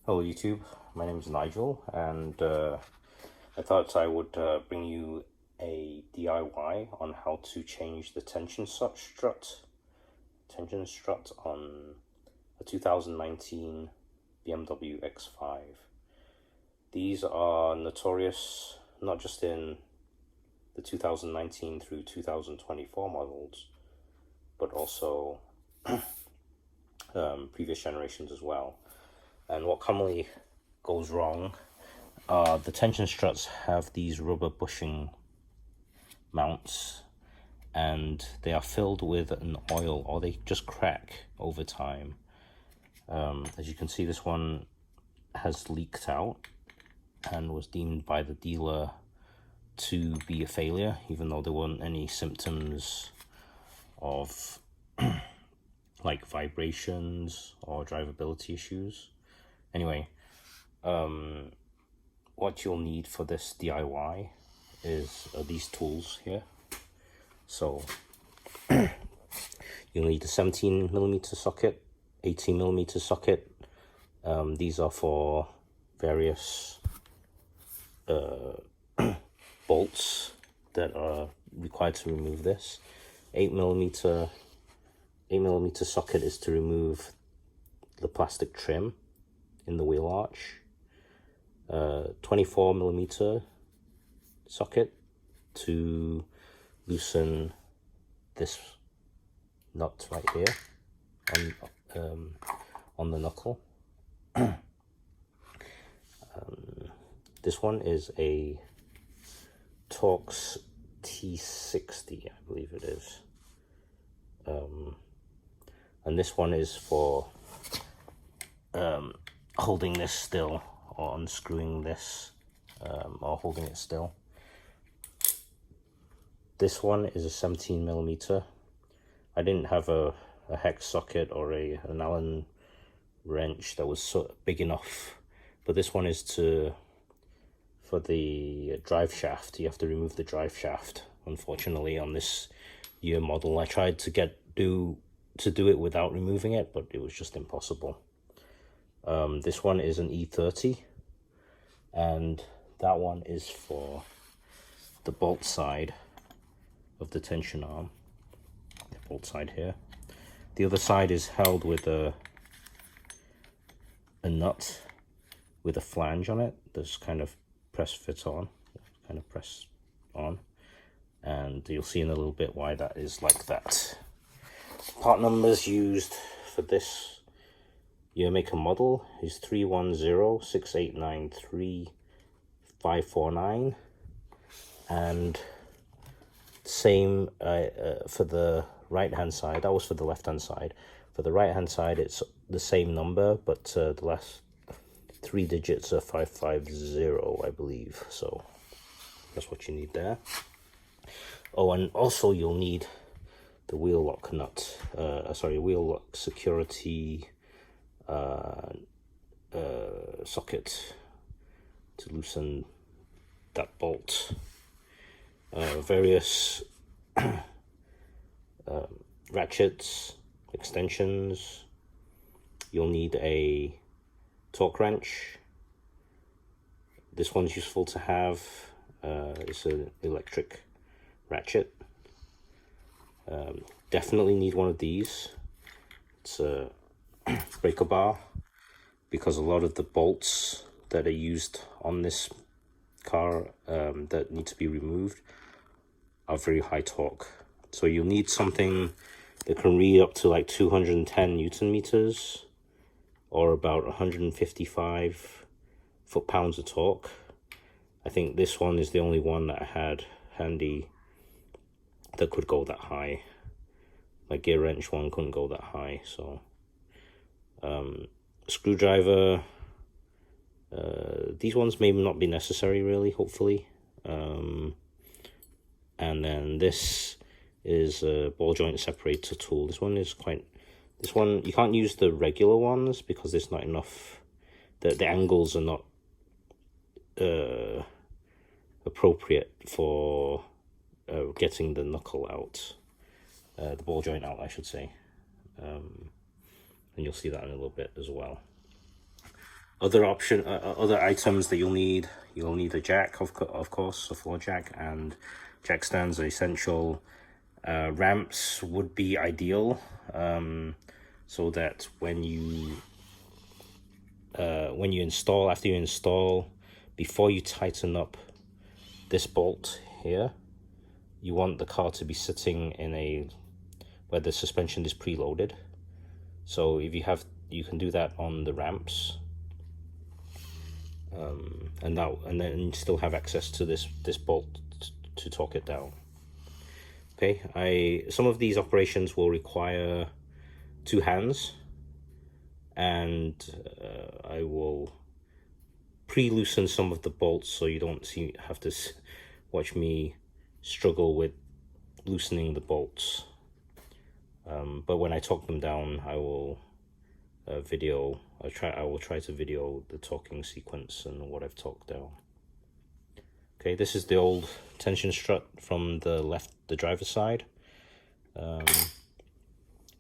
Hello YouTube, my name is Nigel, and I thought I would bring you a DIY on how to change the tension strut on a 2019 BMW X5. These are notorious not just in the 2019 through 2024 models, but also previous generations as well. And what commonly goes wrong, the tension struts have these rubber bushing mounts, and they are filled with an oil, or they just crack over time. As you can see, this one has leaked out and was deemed by the dealer to be a failure, even though there weren't any symptoms of like vibrations or drivability issues. Anyway, what you'll need for this DIY is these tools here. So you'll need a 17mm socket, 18mm socket. These are for various bolts that are required to remove this. 8mm socket is to remove the plastic trim in the wheel arch. 24mm socket to loosen this nut right here on the knuckle. This one is a Torx T60, I believe it is. And this one is for holding this still, or unscrewing this, or holding it still. This one is a 17mm. I didn't have a hex socket or an Allen wrench that was sort of big enough, but this one is for the drive shaft. You have to remove the drive shaft. Unfortunately, on this year model, I tried to do it without removing it, but it was just impossible. This one is an E30, and that one is for the bolt side of the tension arm, the bolt side here. The other side is held with a nut with a flange on it that's kind of press on, and you'll see in a little bit why that is like that. Part numbers used for this year, make, and model is 310-6893-549, and same for the right hand side. That was for the left hand side. For the right hand side, it's the same number, but the last 3 digits are 550, I believe. So that's what you need there. Oh, and also you'll need the wheel lock nut, wheel lock security socket to loosen that bolt. Various ratchets, extensions. You'll need a torque wrench. This one's useful to have. It's an electric ratchet. Definitely need one of these. It's a breaker bar, because a lot of the bolts that are used on this car that need to be removed are very high torque. So you'll need something that can read up to like 210 Newton meters, or about 155 foot-pounds of torque. I think this one is the only one that I had handy that could go that high. My gear wrench one couldn't go that high, so screwdriver. These ones may not be necessary, really, hopefully. And then this is a ball joint separator tool. This one you can't use the regular ones because there's not enough. The angles are not appropriate for getting the knuckle out, the ball joint out, I should say. And you'll see that in a little bit as well. other items that you'll need a jack, of course, a floor jack, and jack stands are essential. Ramps would be ideal, so that when you install, after you install, before you tighten up this bolt here, you want the car to be sitting in where the suspension is preloaded. So if you can do that on the ramps, and then you still have access to this bolt to torque it down. Okay, some of these operations will require two hands, and I will pre-loosen some of the bolts so you don't have to watch me struggle with loosening the bolts. But when I torque them down, I will I will try to video the torquing sequence and what I've torqued down. Okay, this is the old tension strut from the driver's side. And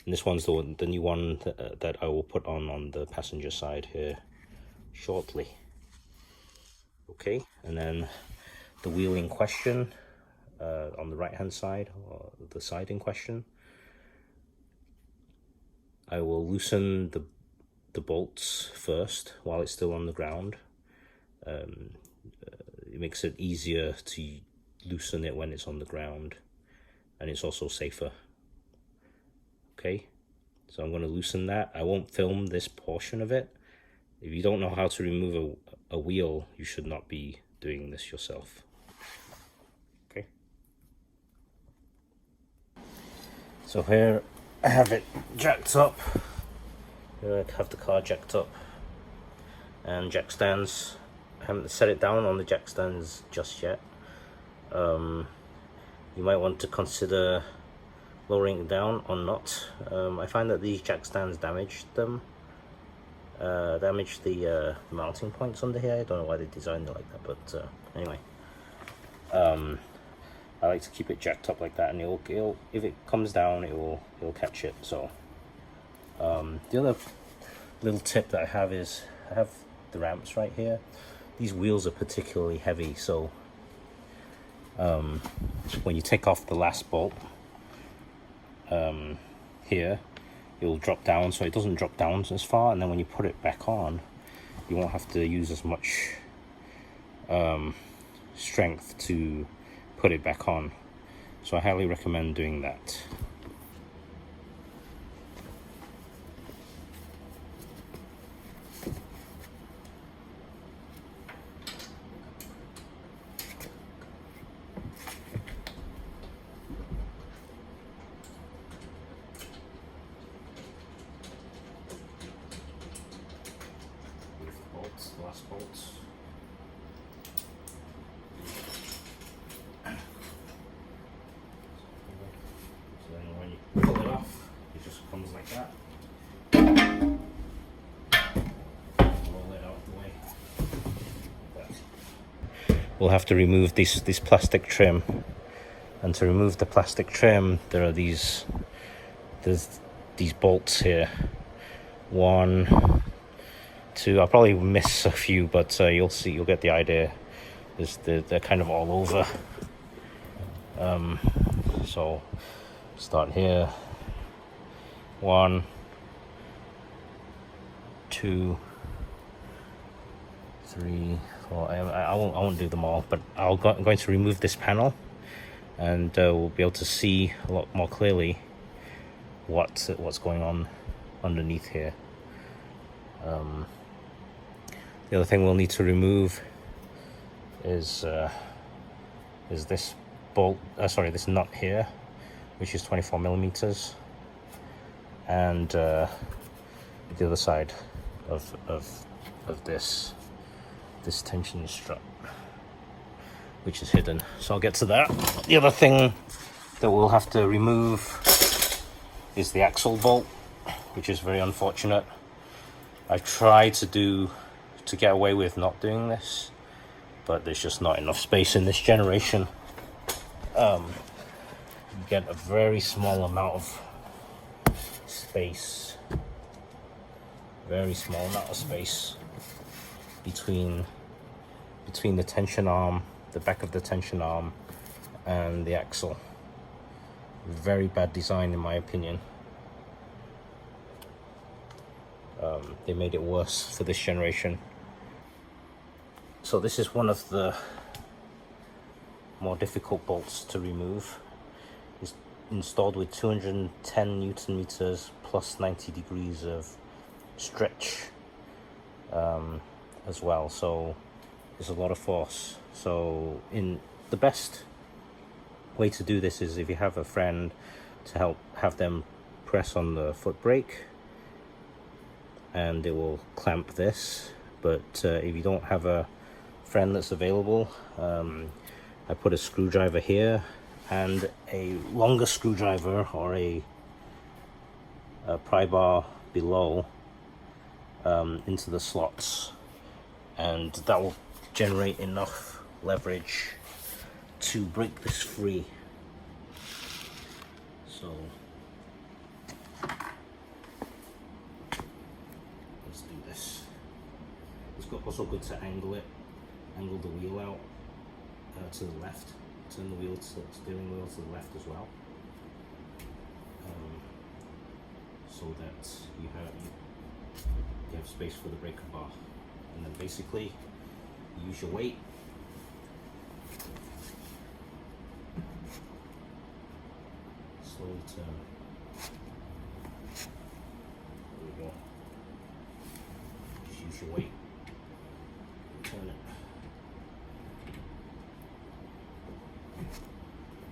this one's the new one that I will put on the passenger side here shortly. Okay, and then the wheel in question on the right hand side, or the side in question, I will loosen the bolts first while it's still on the ground. It makes it easier to loosen it when it's on the ground, and it's also safer. Okay, so I'm going to loosen that. I won't film this portion of it. If you don't know how to remove a wheel, you should not be doing this yourself. Okay, so here I have it jacked up. Here I have the car jacked up, and jack stands. I haven't set it down on the jack stands just yet. You might want to consider lowering it down or not. I find that these jack stands damage the mounting points under here. I don't know why they designed it like that, but anyway, I like to keep it jacked up like that, and it'll if it comes down, it'll catch it. So the other little tip that I have is I have the ramps right here. These wheels are particularly heavy, so when you take off the last bolt here, it will drop down, so it doesn't drop down as far, and then when you put it back on, you won't have to use as much strength to put it back on. So I highly recommend doing that. The last bolts. So then when you pull it off, it just comes like that. Roll it out the way. Like that. We'll have to remove this plastic trim, and to remove the plastic trim, there's these bolts here. 1, 2. I'll probably miss a few, but you'll get the idea. They're kind of all over. So start here. 1, 2, 3, 4. I won't do them all, but I'm going to remove this panel, and we'll be able to see a lot more clearly what's going on underneath here. The other thing we'll need to remove is this bolt. This nut here, which is 24 millimeters, and the other side of this tension strut, which is hidden. So I'll get to that. The other thing that we'll have to remove is the axle bolt, which is very unfortunate. I tried to get away with not doing this, but there's just not enough space in this generation. You get a very small amount of space, very small amount of space between the tension arm, the back of the tension arm, and the axle. Very bad design in my opinion. They made it worse for this generation. So this is one of the more difficult bolts to remove. It's installed with 210 Newton meters plus 90 degrees of stretch as well, so there's a lot of force. So the best way to do this is if you have a friend to have them press on the foot brake, and it will clamp this. But if you don't have a friend that's available, I put a screwdriver here and a longer screwdriver or a pry bar below into the slots, and that will generate enough leverage to break this free. So let's do this. It's also good to angle the wheel out to the left, turn the steering wheel to the left as well, so that you have space for the breaker bar. And then basically use your weight slowly turn. There we go. Just use your weight and turn it. There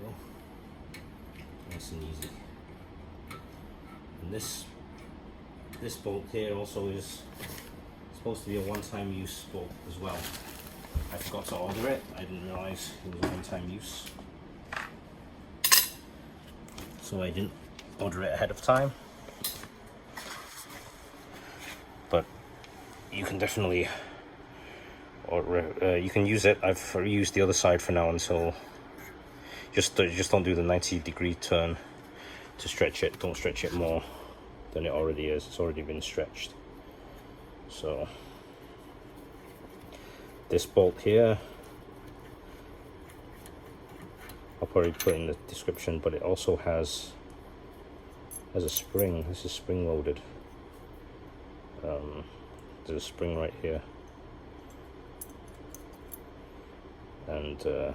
we go. Nice and easy. And this bolt here also is supposed to be a one-time use bolt as well. I forgot to order it. I didn't realize it was a one-time use, so I didn't order it ahead of time. But you can definitely you can use it. I've used the other side for now until just don't do the 90-degree turn to stretch it. Don't stretch it more than it already is. It's already been stretched. So this bolt here, I'll probably put in the description, but it also has a spring. This is spring loaded. There's a spring right here, and I'm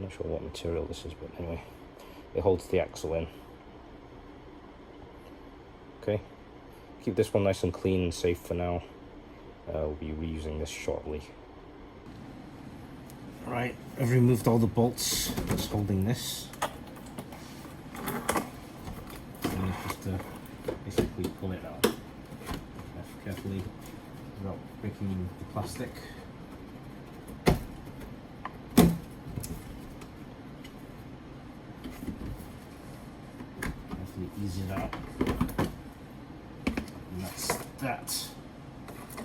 not sure what material this is, but anyway, it holds the axle in. Okay, keep this one nice and clean and safe for now. We'll be reusing this shortly. Right, I've removed all the bolts that's holding this. And you have to basically pull it out carefully without breaking the plastic. Carefully ease it out. And that's that.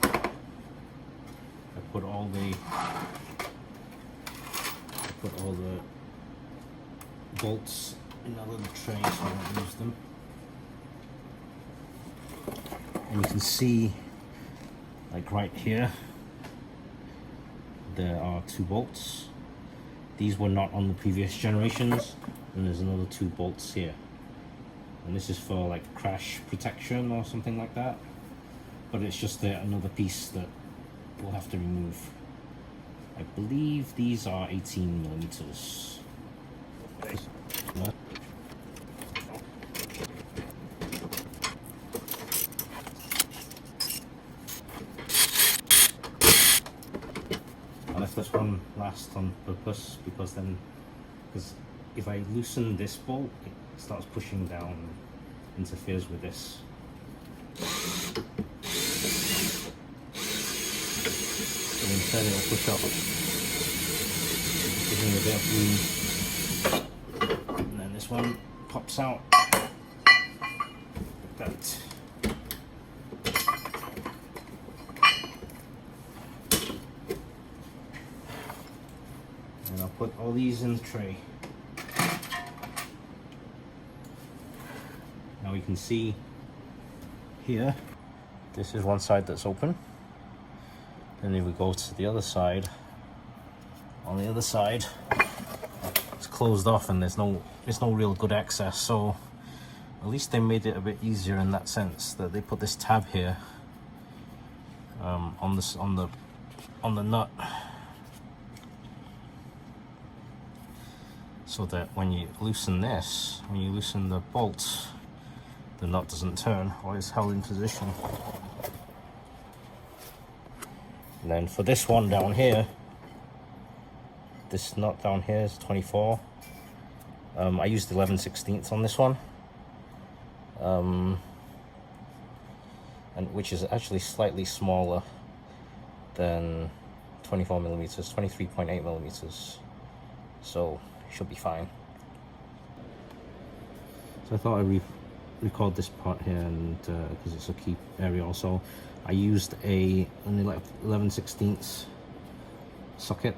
I put all the bolts in a little tray so I don't lose them. And you can see, like right here, there are 2 bolts. These were not on the previous generations, and there's another 2 bolts here. And this is for like crash protection or something like that. But it's just another piece that we'll have to remove. I believe these are 18 millimeters. I left this one last on purpose because if I loosen this bolt, it starts pushing down and interferes with this. So instead it'll push up, giving a bit of room, and then this one pops out like that. And I'll put all these in the tray. Now you can see here This is one side that's open. And then we go to the other side. On the other side, it's closed off and there's no real good access. So at least they made it a bit easier in that sense, that they put this tab here on the nut, so that when you loosen this, when you loosen the bolts, the nut doesn't turn or it's held in position. And then for this one down here, this nut down here is 24. I used 11/16 on this one, and which is actually slightly smaller than 24 millimeters, 23.8 millimeters. So should be fine. So I thought I'd record this part here, and because it's a key area also. I used a 11/16 socket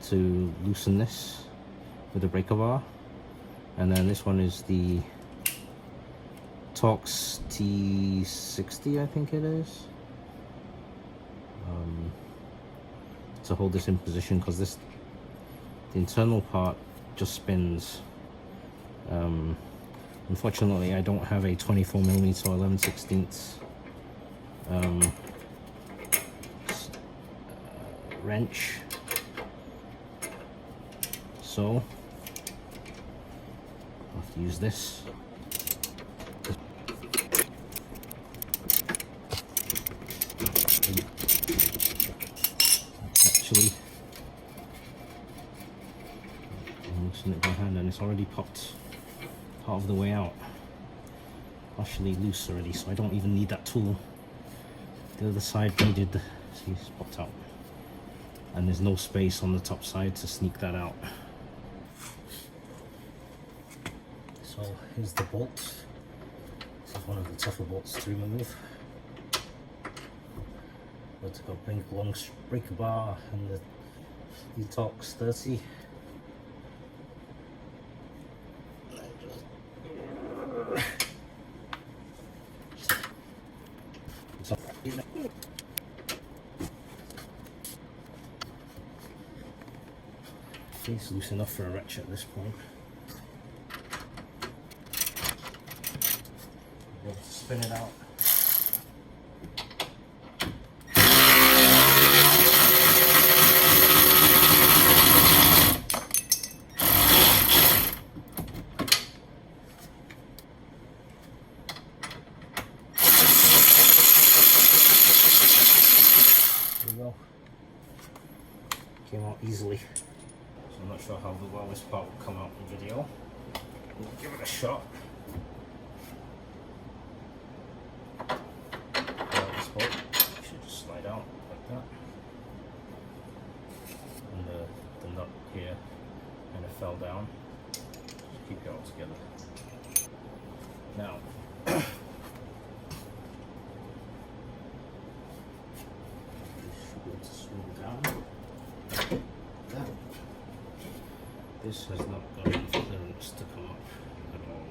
to loosen this with a breaker bar, and then this one is the Torx T60, I think it is, to hold this in position, because the internal part just spins. Unfortunately, I don't have a 24 millimeter or 11/16 wrench, so I'll have to use this. Actually, I'm loosening it by hand and it's already popped part of the way out. Partially loose already, so I don't even need that tool. The other side needed, see, it's popped out. And there's no space on the top side to sneak that out. So here's the bolt. This is one of the tougher bolts to remove. But I've got a big long breaker bar and the Torx 30. It's loose enough for a wrench at this point. Be able to spin it out. There we go. Came out easily. I'm not sure how well this part will come out in video. We'll give it a shot. This bolt should just slide out like that. And the nut here kind of fell down. Just keep it all together. Now, should be able to swing down. This has not got enough clearance to come up at all.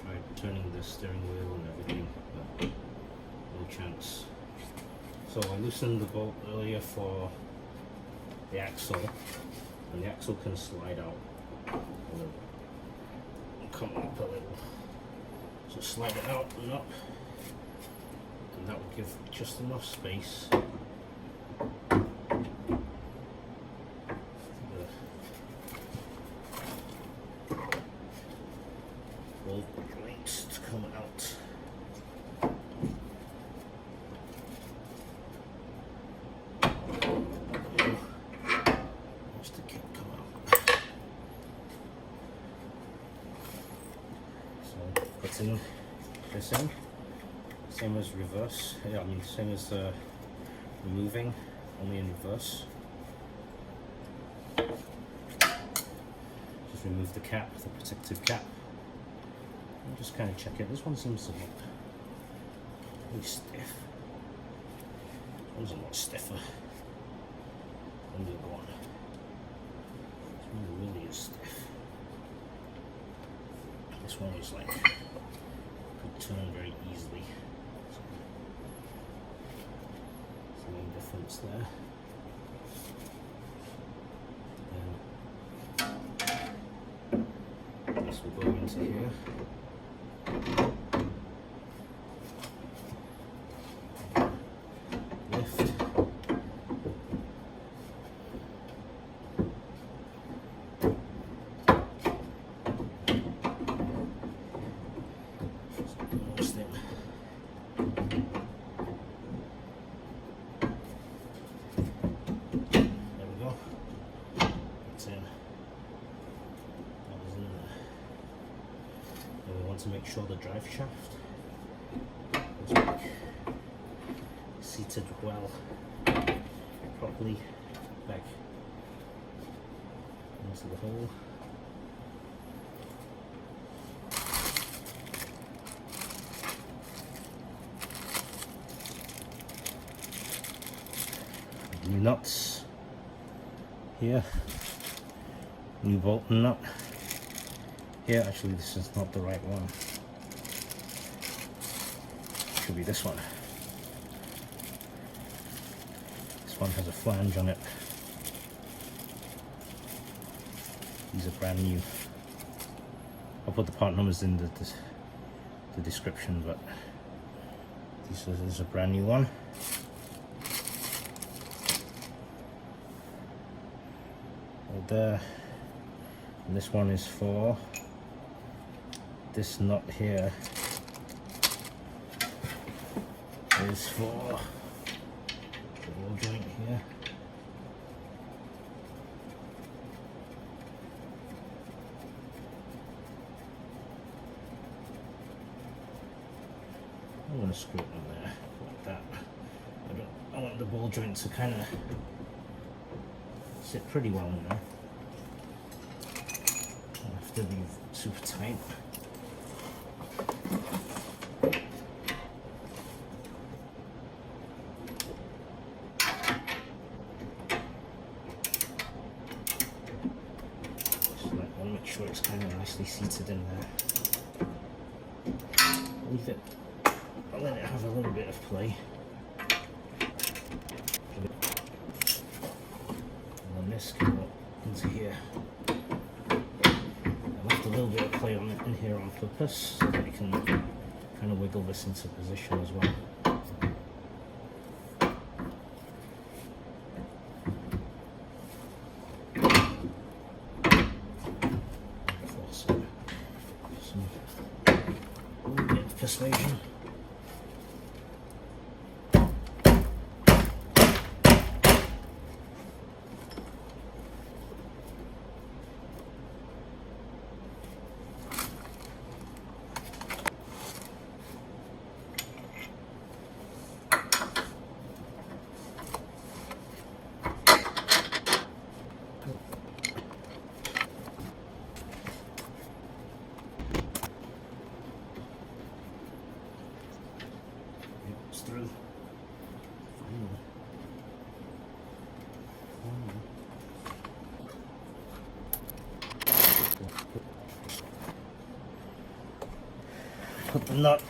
Tried turning the steering wheel and everything, but no chance. So I loosened the bolt earlier for the axle, and the axle can slide out and come up a little. So slide it out and up, and that will give just enough space to come out. Watch the kit come out. So putting this in, same as reverse. Yeah, I mean same as removing, only in reverse. Just remove the cap, the protective cap. I'll just kind of check it. This one seems to look really stiff. This one's a lot stiffer than the other one. This one really is stiff. This one is like, could turn very That's there. Then this will go into here. Lift. To make sure the drive shaft is seated well, properly back into the hole. New nuts here, new bolt and nut. Yeah, actually this is not the right one. Should be this one. This one has a flange on it. These are brand new. I'll put the part numbers in the description, but this is a brand new one. Right there. And this one is for this nut here is for the ball joint here. I'm going to screw it in there like that. I want the ball joint to kind of sit pretty well in there. I have to be super tight. Make sure it's kind of nicely seated in there. Leave it, I'll let it have a little bit of play. And then this can go into here. I left a little bit of play on it in here on purpose so that it can kind of wiggle this into position as well. Persuasion. Through. Put the nut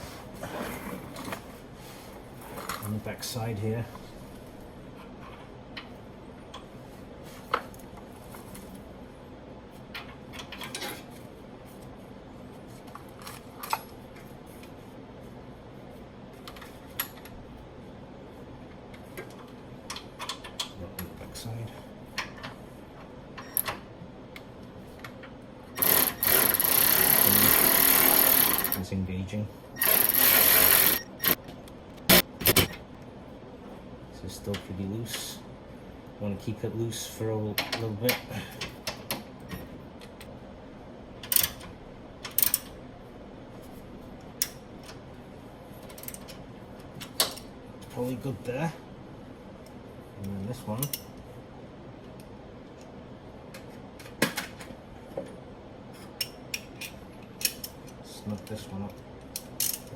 on the back side here. Side. It's engaging. This is still pretty loose. I want to keep it loose for a little bit. It's probably good there. And then this one. Snug this one up.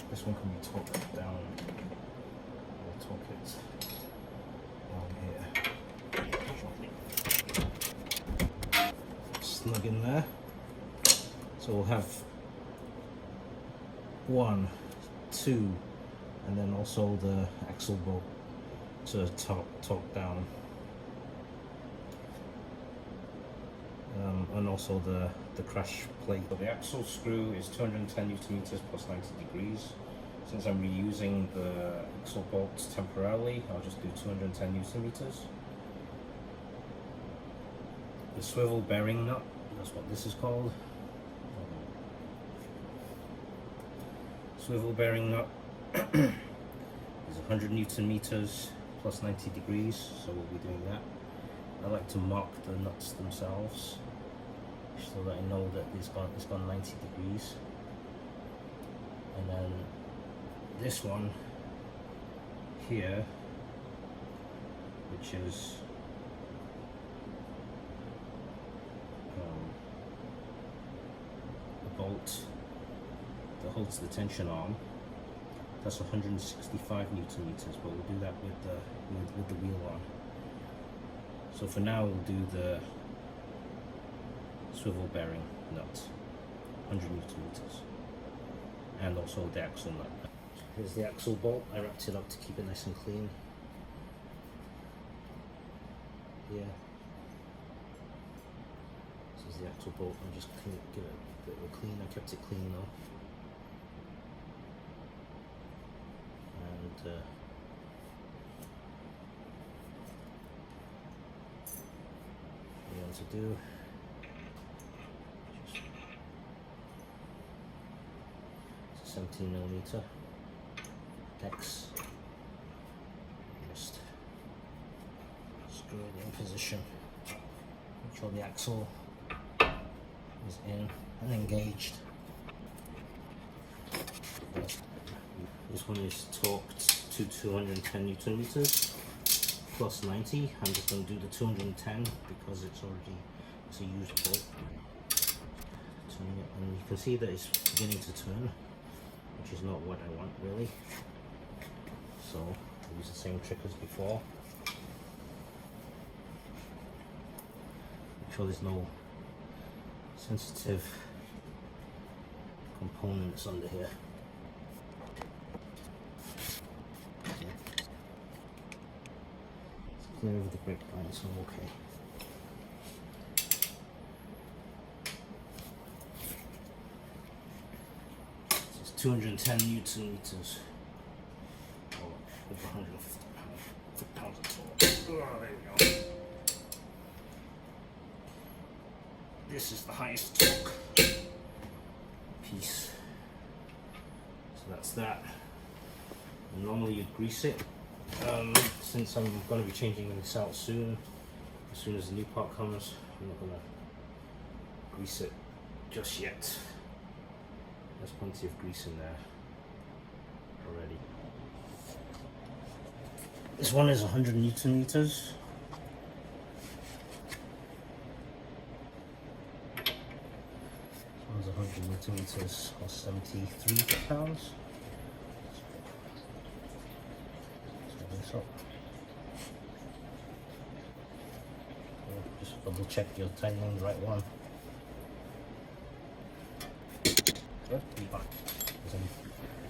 This one can be torqued down. I'll torque it down here. Snug in there. So we'll have 1, 2, and then also the axle bolt to torque down, and also the crash plate. So the axle screw is 210 Newton meters plus 90 degrees. Since I'm reusing the axle bolts temporarily, I'll just do 210 Newton meters. The swivel bearing nut, that's what this is called. Swivel bearing nut is 100 Newton meters plus 90 degrees, so we'll be doing that. I like to mark the nuts themselves so that I know that it's gone 90 degrees. And then this one here, which is the bolt that holds the tension arm, that's 165 Newton meters, but we'll do that with the wheel on. So for now we'll do the swivel bearing nut, 100 Newton meters, and also the axle nut. Here's the axle bolt. I wrapped it up to keep it nice and clean. Here. This is the axle bolt. I'm just going to give it a bit of a clean. I kept it clean though. And what you want to do, it's a 17mm X. Just screw it in position. Make sure the axle is in and engaged. This one is torqued to 210 Newton meters plus 90. I'm just going to do the 210 because it's a used bolt. Turning it, and you can see that it's beginning to turn, which is not what I want really. So I'll use the same trick as before. Make sure there's no sensitive components under here. Clear over the brake line, so okay. So it's 210 Newton meters, or over 150 pounds of torque. Oh, there we go. This is the highest torque piece. So that's that. And normally you'd grease it. Since I'm going to be changing this out soon, as soon as the new part comes, I'm not going to grease it just yet. There's plenty of grease in there already. This one is 100 Newton meters. This one's 100 Newton meters or 73 pounds. Up. Just double check you're tightening the right one. Good.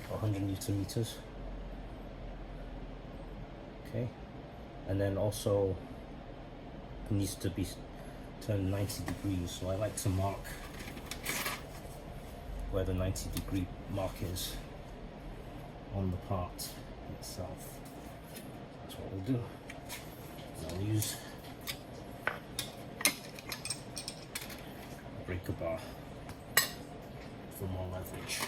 100 Newton meters. Okay, and then also it needs to be turned 90 degrees. So I like to mark where the 90 degree mark is on the part itself. That's what we'll do. And I'll use a breaker bar for more leverage.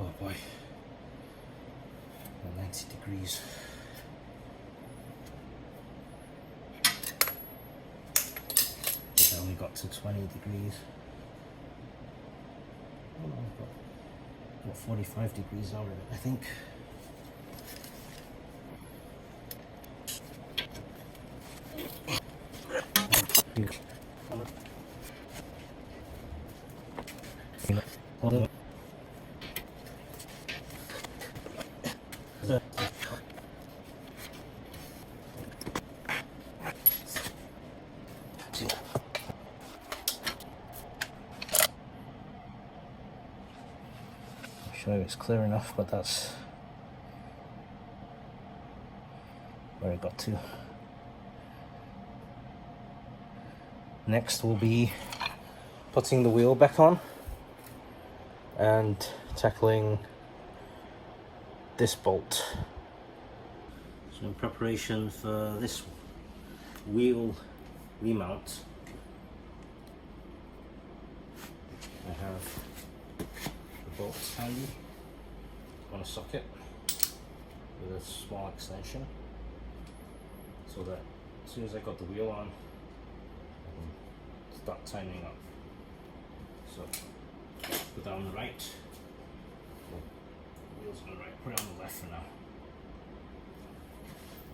Oh boy, 90 degrees. I only got to 20 degrees. Oh no, I've got 45 degrees out of it, I think. sure if it's clear enough, but that's where it got to. Next will be putting the wheel back on and tackling this bolt. So in preparation for this wheel remount, I have the bolts handy on a socket with a small extension, so that as soon as I got the wheel on, I can start tightening up. So put that on the right, wheels on the right, put it on the left for now.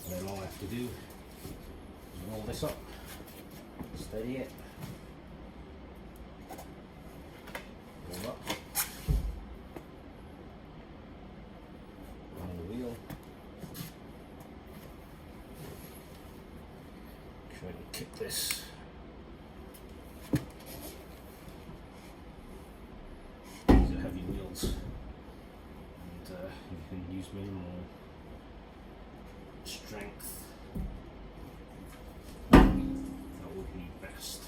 And then all I have to do is roll this up, steady it, roll up, on the wheel, try to kick this. These are heavy wheels, and you can use minimal strength. That would be best.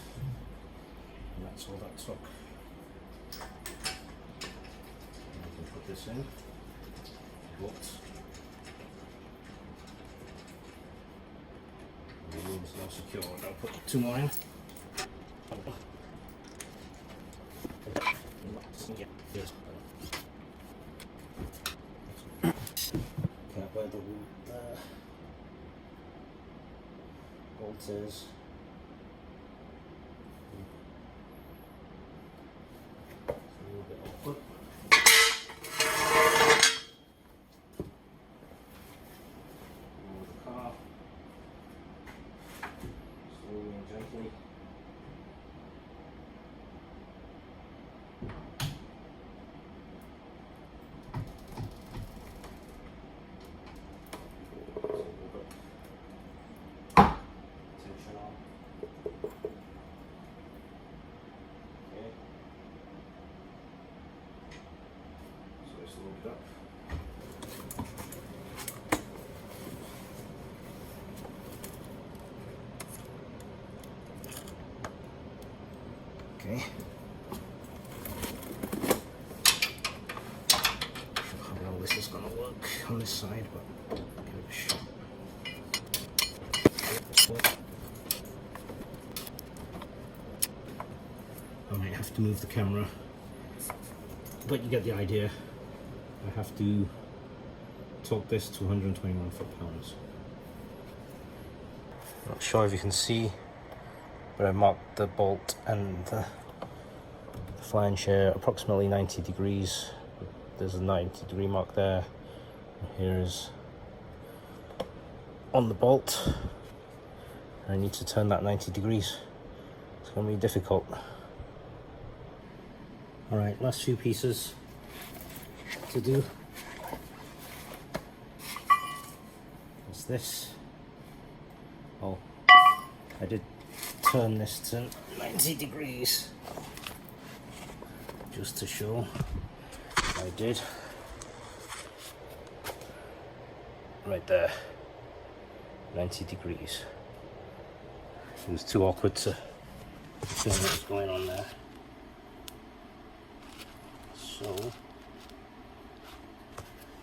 And that's all that took. And I can put this in. Bolts. The wheel is now secure. I'll put 2 more in. Where the bolt is. It's a little bit awkward. Move the car slowly and gently. Up. Okay. How well this is going to work on this side, but give it a shot. I might have to move the camera, but you get the idea. I have to torque this to 121 foot-pounds. Not sure if you can see, but I marked the bolt and the flange here approximately 90 degrees. There's a 90-degree mark there. Here is on the bolt. I need to turn that 90 degrees. It's going to be difficult. Alright, last few pieces to do. What's this? Oh, I did turn this to 90 degrees just to show I did. Right there, 90 degrees. It was too awkward to film what was going on there. So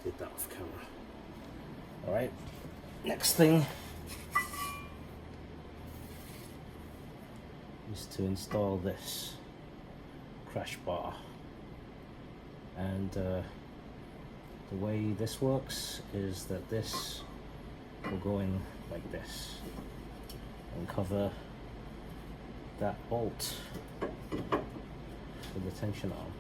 did that off camera. Alright, next thing is to install this crash bar. And the way this works is that this will go in like this and cover that bolt with the tension arm.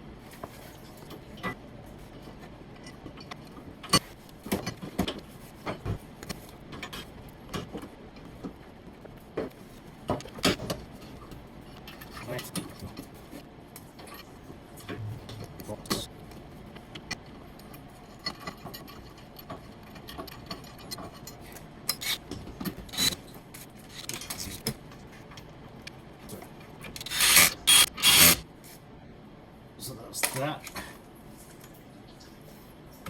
So that's that.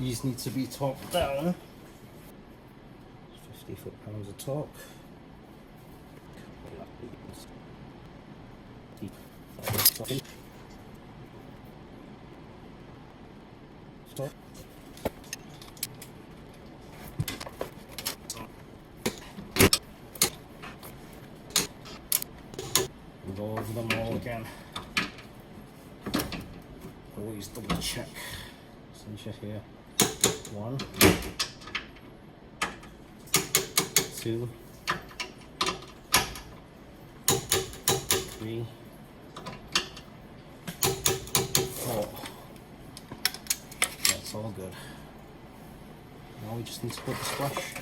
These need to be torqued down. 50 foot-pounds of torque. Stop. And go over them all again. Always double check. Cinch it here. 1, 2, 3, 4. That's all good. Now we just need to put the splash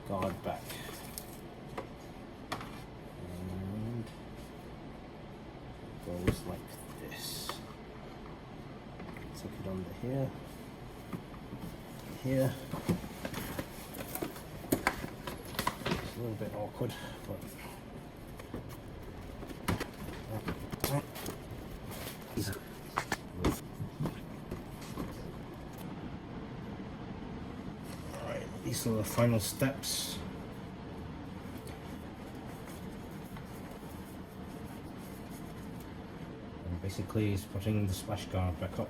guard back. And it goes like this. Tuck it under here. Here. It's a little bit awkward, but alright, these are the final steps. And basically it's putting the splash guard back up.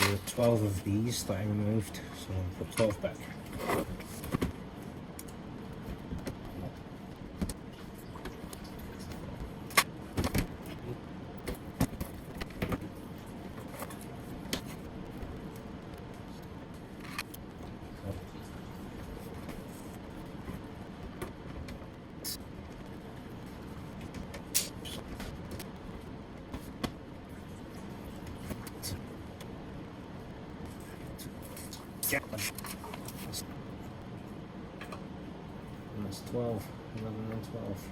There were 12 of these that I removed, so I'll put 12 back. And that's 12, 11 and 12.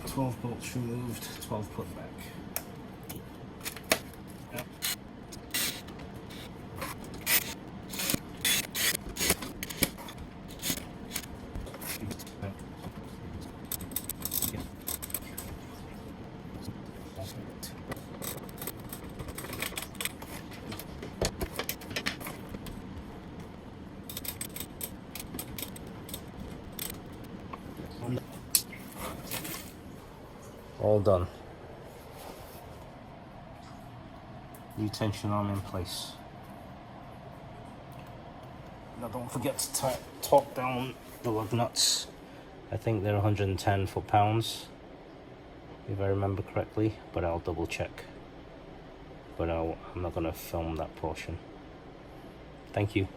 12 bolts removed, 12 put back. Yep. All done. New tension arm in place. Now don't forget to torque down the lug nuts. I think they're 110 foot-pounds, if I remember correctly, but I'll double check. But I'm not going to film that portion. Thank you.